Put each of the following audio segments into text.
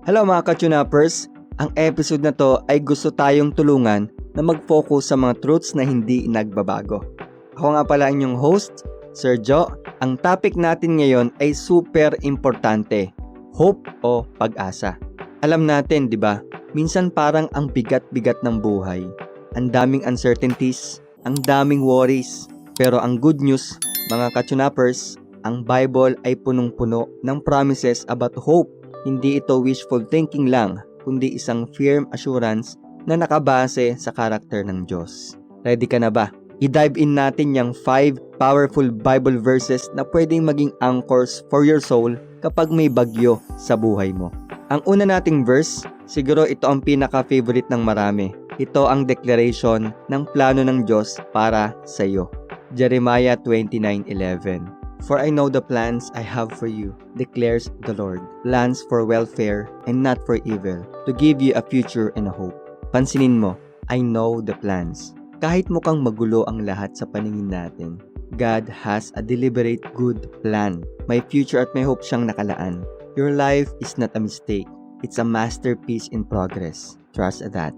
Hello mga ka-tunapers! Ang episode na to ay gusto tayong tulungan na mag-focus sa mga truths na hindi nagbabago. Ako nga pala inyong host, Sir Joe. Ang topic natin ngayon ay super importante, hope o pag-asa. Alam natin, di ba? Minsan parang ang bigat-bigat ng buhay. Ang daming uncertainties, ang daming worries. Pero ang good news, mga ka-tunapers, ang Bible ay punong-puno ng promises about hope. Hindi ito wishful thinking lang, kundi isang firm assurance na nakabase sa karakter ng Diyos. Ready ka na ba? I-dive in natin yung 5 powerful Bible verses na pwedeng maging anchors for your soul kapag may bagyo sa buhay mo. Ang una nating verse, siguro ito ang pinaka-favorite ng marami. Ito ang declaration ng plano ng Diyos para sa iyo. Jeremiah 29:11. For I know the plans I have for you, declares the Lord. Plans for welfare and not for evil, to give you a future and a hope. Pansinin mo, I know the plans. Kahit mukhang magulo ang lahat sa paningin natin, God has a deliberate good plan. May future at may hope siyang nakalaan. Your life is not a mistake. It's a masterpiece in progress. Trust that.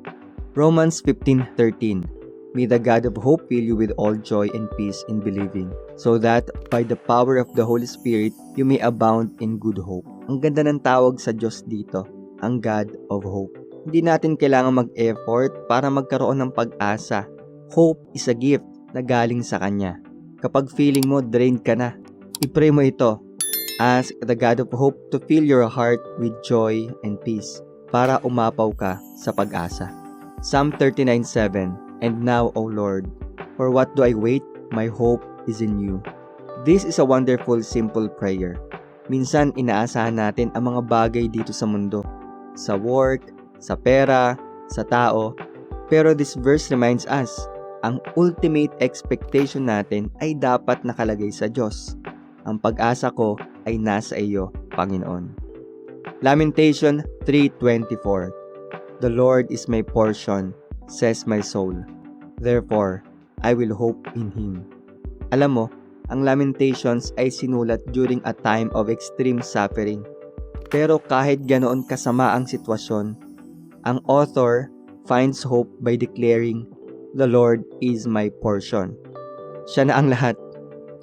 Romans 15:13. May the God of hope fill you with all joy and peace in believing, so that by the power of the Holy Spirit, you may abound in good hope. Ang ganda ng tawag sa Diyos dito, ang God of hope. Hindi natin kailangan mag-effort para magkaroon ng pag-asa. Hope is a gift na galing sa Kanya. Kapag feeling mo drained ka na, i-pray mo ito. Ask the God of hope to fill your heart with joy and peace para umapaw ka sa pag-asa. Psalm 39:7. And now, O Lord, for what do I wait? My hope is in you. This is a wonderful, simple prayer. Minsan, inaasahan natin ang mga bagay dito sa mundo. Sa work, sa pera, sa tao. Pero this verse reminds us, ang ultimate expectation natin ay dapat nakalagay sa Diyos. Ang pag-asa ko ay nasa iyo, Panginoon. Lamentation 3:24. The Lord is my portion, says my soul. Therefore, I will hope in Him. Alam mo, ang Lamentations ay sinulat during a time of extreme suffering. Pero kahit ganoon kasama ang sitwasyon, ang author finds hope by declaring, The Lord is my portion. Siya na ang lahat.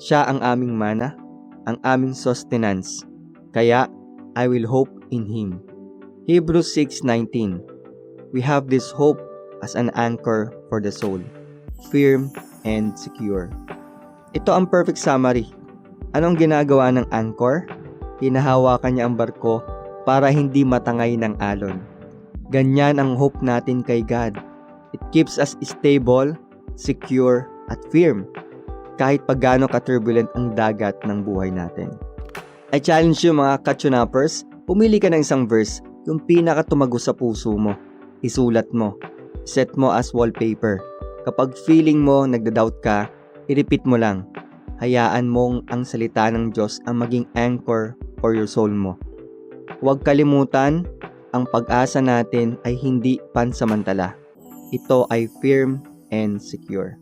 Siya ang aming mana, ang aming sustenance. Kaya, I will hope in Him. Hebrews 6:19. We have this hope as an anchor for the soul, firm and secure. Ito ang perfect summary. Anong ginagawa ng anchor? Hinahawakan niya ang barko para hindi matangay ng alon. Ganyan ang hope natin kay God. It keeps us stable, secure, at firm, kahit pagano ka-turbulent ang dagat ng buhay natin. I challenge you mga ka-tunapers, pumili ka ng isang verse, yung pinaka-tumago sa puso mo. Isulat mo. Set mo as wallpaper. Kapag feeling mo nagda-doubt ka, i-repeat mo lang. Hayaan mong ang salita ng Diyos ang maging anchor for your soul mo. Huwag kalimutan, ang pag-asa natin ay hindi pansamantala. Ito ay firm and secure.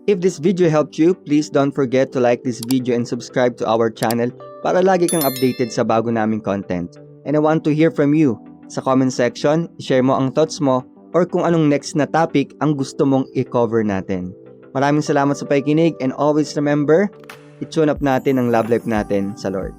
If this video helped you, please don't forget to like this video and subscribe to our channel para lagi kang updated sa bago naming content. And I want to hear from you. Sa comment section, share mo ang thoughts mo or kung anong next na topic ang gusto mong i-cover natin. Maraming salamat sa pakikinig and always remember, i-tune up natin ang love life natin sa Lord.